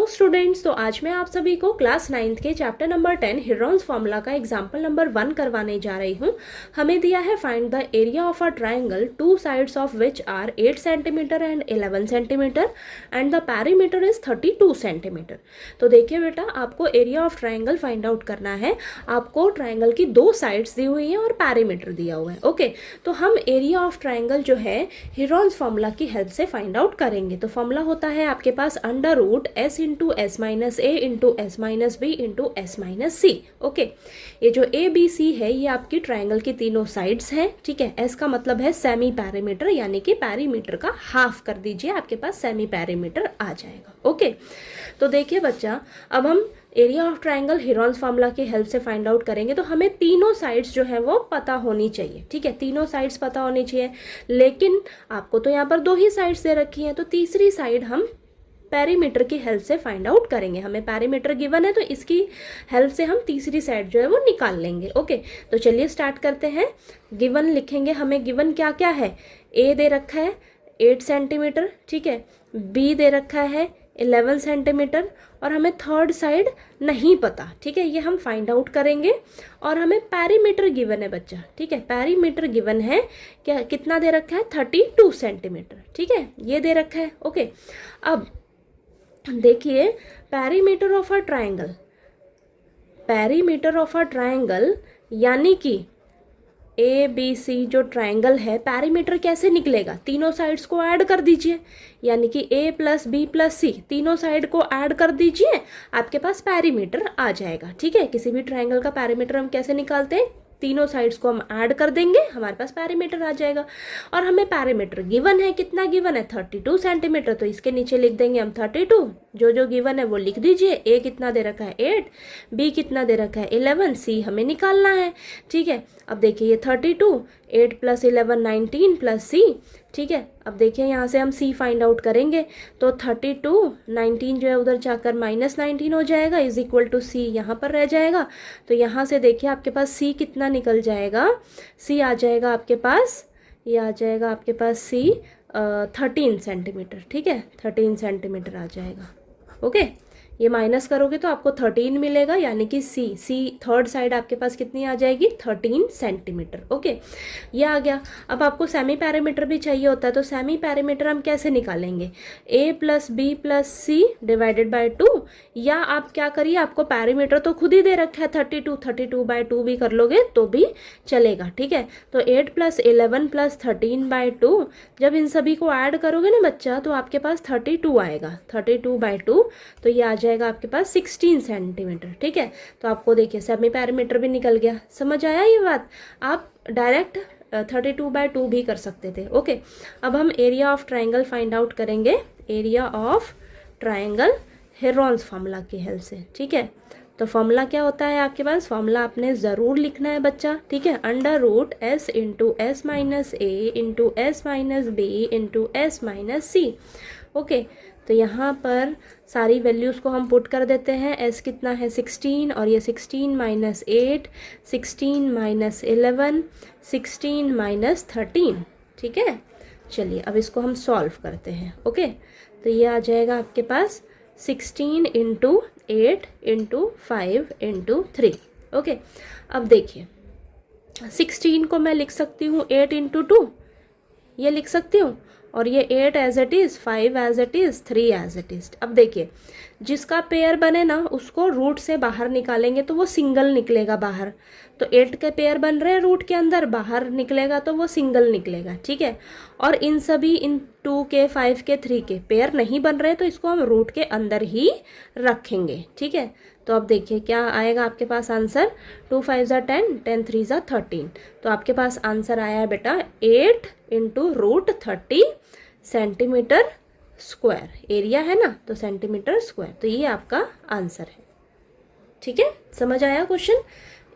Students, तो आज मैं आप सभी को क्लास 9th के चैप्टर नंबर 10 हेरोन्स फॉर्मूला का एग्जाम्पल नंबर 1 करवाने जा रही हूँ। हमें दिया है find the area of a triangle two sides of which are 8 centimetre and 11 centimetre and the perimeter is 32 centimetre. तो देखिए बेटा, आपको area of triangle find out करना है। आपको ट्राइंगल की दो साइड्स दी हुई हैं और पैरीमीटर दिया हुआ है। ओके, तो हम एरिया ऑफ ट्राइंगल जो है हेरोन्स फॉर्मूला की हेल्प से फाइंड आउट करेंगे। तो फॉर्मूला होता है आपके पास under root S into S minus A into S minus B into S minus C. Okay, ये जो ए बी सी है ये आपकी ट्राइंगल की तीनों साइड्स हैं। ठीक है, एस का मतलब है सेमी पैरीमीटर, यानी कि पैरीमीटर का हाफ कर दीजिए, आपके पास सेमी पैरीमीटर आ जाएगा। ओके, तो देखिए बच्चा, अब हम area of triangle Heron's formula की हेल्प से फाइंड आउट करेंगे। तो हमें तीनों साइड्स जो है वो पता होनी चाहिए। ठीक है, तीनों साइड्स पता होनी चाहिए, लेकिन आपको तो यहाँ पर दो ही साइड्स दे रखी हैं, तो तीसरी साइड हम पैरीमीटर की हेल्प से फाइंड आउट करेंगे। हमें पैरीमीटर गिवन है तो इसकी हेल्प से हम तीसरी साइड जो है वो निकाल लेंगे। ओके, तो चलिए स्टार्ट करते हैं। गिवन लिखेंगे। हमें गिवन क्या क्या है? ए दे रखा है 8 सेंटीमीटर, ठीक है, बी दे रखा है 11 सेंटीमीटर, और हमें थर्ड साइड नहीं पता। ठीक है, ये हम फाइंड आउट करेंगे। और हमें पैरीमीटर गिवन है बच्चा। ठीक है, पैरीमीटर गिवन है क्या, कितना दे रखा है? 32 सेंटीमीटर। ठीक है, ये दे रखा है। ओके, अब देखिए perimeter of a triangle, perimeter of a triangle यानी कि ए बी सी जो ट्राइंगल है, पैरीमीटर कैसे निकलेगा? तीनों साइड्स को ऐड कर दीजिए, यानी कि ए प्लस बी प्लस सी, तीनों साइड को ऐड कर दीजिए, आपके पास पैरीमीटर आ जाएगा। ठीक है, किसी भी ट्राइंगल का पैरीमीटर हम कैसे निकालते हैं? तीनों साइड्स को हम ऐड कर देंगे, हमारे पास पैरीमीटर आ जाएगा। और हमें पैरीमीटर गिवन है, कितना गिवन है? 32 सेंटीमीटर। तो इसके नीचे लिख देंगे हम 32, जो गिवन है वो लिख दीजिए। ए कितना दे रखा है? 8, बी कितना दे रखा है? 11, सी हमें निकालना है। ठीक है, अब देखिए ये 32, 8 प्लस 11 19 प्लस सी। ठीक है, अब देखिए यहाँ से हम सी फाइंड आउट करेंगे, तो 32 19 जो है उधर जाकर -19 हो जाएगा, इज इक्वल टू सी यहाँ पर रह जाएगा। तो यहाँ से देखिए आपके पास सी कितना निकल जाएगा? सी आ जाएगा आपके पास, ये आ जाएगा आपके पास सी 13 सेंटीमीटर। ठीक है, 13 सेंटीमीटर आ जाएगा। ओके, ये माइनस करोगे तो आपको 13 मिलेगा, यानी कि सी थर्ड साइड आपके पास कितनी आ जाएगी? 13 सेंटीमीटर। ओके, ये आ गया। अब आपको सेमी पैरामीटर भी चाहिए होता है, तो सेमी पैरामीटर हम कैसे निकालेंगे? A plus B plus C divided by 2, या आप क्या करिए, आपको पैरामीटर तो खुद ही दे रखा है 32 बाय 2 भी कर लोगे तो भी चलेगा। ठीक है, तो 8 प्लस 11 प्लस 13 बाय 2, जब इन सभी को ऐड करोगे ना बच्चा, तो आपके पास 32 आएगा। 32 बाय 2, तो ये आ जाएगा आपके पास 16 सेंटीमीटर। ठीक है, तो आपको देखिए सेमी पैरामीटर भी निकल गया। समझ आया ये बात? आप डायरेक्ट 32 बाय 2 भी कर सकते थे। ओके, अब हम area of triangle find out करेंगे, area of triangle Heron's formula की हेल्प से। ठीक है, तो फॉर्मूला क्या होता है आपके पास? फॉर्मूला आपने ज़रूर लिखना है बच्चा। ठीक है, under root S into S minus A into S minus B into S minus C. Okay, तो यहाँ पर सारी वैल्यूज़ को हम पुट कर देते हैं। एस कितना है? 16, और ये 16 माइनस 8, 16 माइनस 11, 16 माइनस 13। ठीक है, चलिए अब इसको हम सॉल्व करते हैं। ओके, तो ये आ जाएगा आपके पास 16 इंटू 8 इंटू 5 इंटू 3। ओके, अब देखिए 16 को मैं लिख सकती हूँ 8 इंटू 2, ये लिख सकती हूँ, और ये 8 as it is, 5 as it is, 3 as it is. अब देखिए जिसका पेयर बने ना उसको रूट से बाहर निकालेंगे तो वो सिंगल निकलेगा बाहर। तो 8 के पेयर बन रहे हैं रूट के अंदर, बाहर निकलेगा तो वो सिंगल निकलेगा। ठीक है, और इन सभी इन 2 के 5 के 3 के पेयर नहीं बन रहे, तो इसको हम रूट के अंदर ही रखेंगे। ठीक है, तो अब देखिए क्या आएगा आपके पास आंसर? 2 5 ज़ा 10, 10 3 ज़ा 13। तो आपके पास आंसर आया है बेटा 8 into root 30 centimetre square. Area है ना, तो सेंटीमीटर स्क्वायर, तो ये आपका आंसर है। ठीक है, समझ आया क्वेश्चन?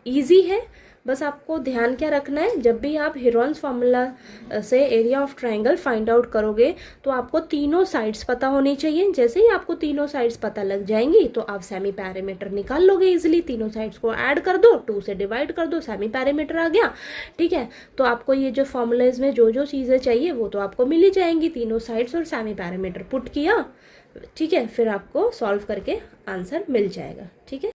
इजी है। बस आपको ध्यान क्या रखना है, जब भी आप हेरोन्स फार्मूला से area of triangle find out करोगे तो आपको तीनों साइड्स पता होनी चाहिए। जैसे ही आपको तीनों साइड्स पता लग जाएंगी तो आप सेमी पैरामीटर निकाल लोगे इजीली। तीनों साइड्स को ऐड कर दो, 2 से डिवाइड कर दो, सेमी पैरामीटर आ गया। ठीक है, तो आपको ये जो फॉर्मूलेज में जो चीज़ें चाहिए वो तो आपको मिल ही जाएंगी। तीनों साइड्स और सेमी पैरामीटर पुट किया, ठीक है, फिर आपको सॉल्व करके आंसर मिल जाएगा। ठीक है,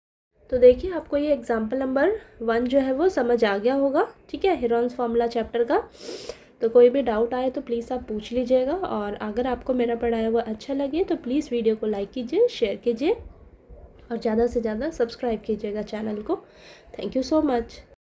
तो देखिए आपको ये एग्जाम्पल नंबर 1 जो है वो समझ आ गया होगा। ठीक है, हेरॉन्स फार्मूला चैप्टर का। तो कोई भी डाउट आए तो प्लीज़ आप पूछ लीजिएगा, और अगर आपको मेरा पढ़ाया हुआ अच्छा लगे तो प्लीज़ वीडियो को लाइक कीजिए, शेयर कीजिए और ज़्यादा से ज़्यादा सब्सक्राइब कीजिएगा चैनल को। Thank you so much.